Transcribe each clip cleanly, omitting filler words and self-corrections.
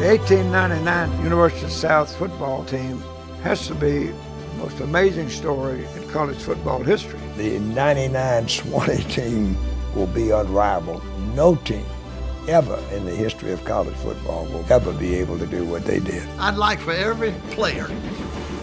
The 1899 University of South football team has to be the most amazing story in college football history. The 99 Swanee team will be unrivaled. No team ever in the history of college football will ever be able to do what they did. I'd like for every player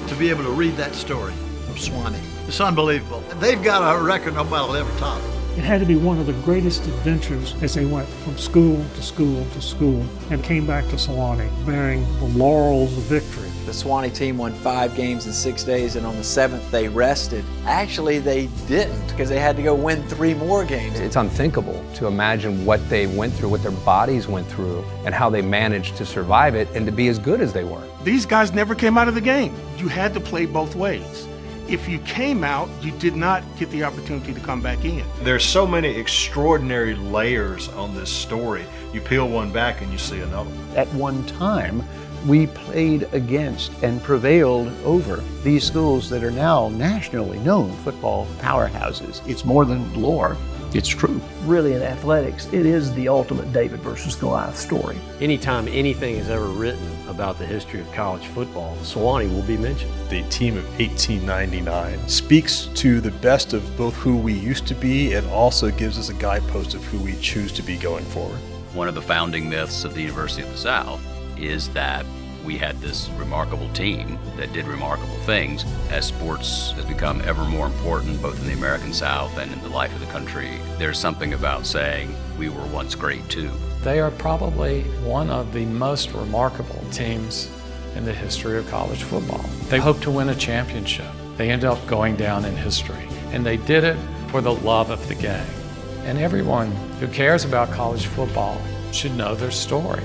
to be able to read that story of Swanee. It's unbelievable. They've got a record nobody will ever top. It had to be one of the greatest adventures as they went from school to school to school and came back to Sewanee bearing the laurels of victory. The Sewanee team won 5 games in 6 days, and on the 7th they rested. Actually, they didn't, because they had to go win 3 more games. It's unthinkable to imagine what they went through, what their bodies went through, and how they managed to survive it and to be as good as they were. These guys never came out of the game. You had to play both ways. If you came out, you did not get the opportunity to come back in. There's so many extraordinary layers on this story. You peel one back and you see another. At one time, we played against and prevailed over these schools that are now nationally known football powerhouses. It's more than lore, it's true. Really, in athletics, it is the ultimate David versus Goliath story. Anytime anything is ever written about the history of college football, Sewanee will be mentioned. The team of 1899 speaks to the best of both who we used to be and also gives us a guidepost of who we choose to be going forward. One of the founding myths of the University of the South is that we had this remarkable team that did remarkable things. As sports has become ever more important, both in the American South and in the life of the country, there's something about saying we were once great too. They are probably one of the most remarkable teams in the history of college football. They hope to win a championship. They end up going down in history, and they did it for the love of the game. And everyone who cares about college football should know their story.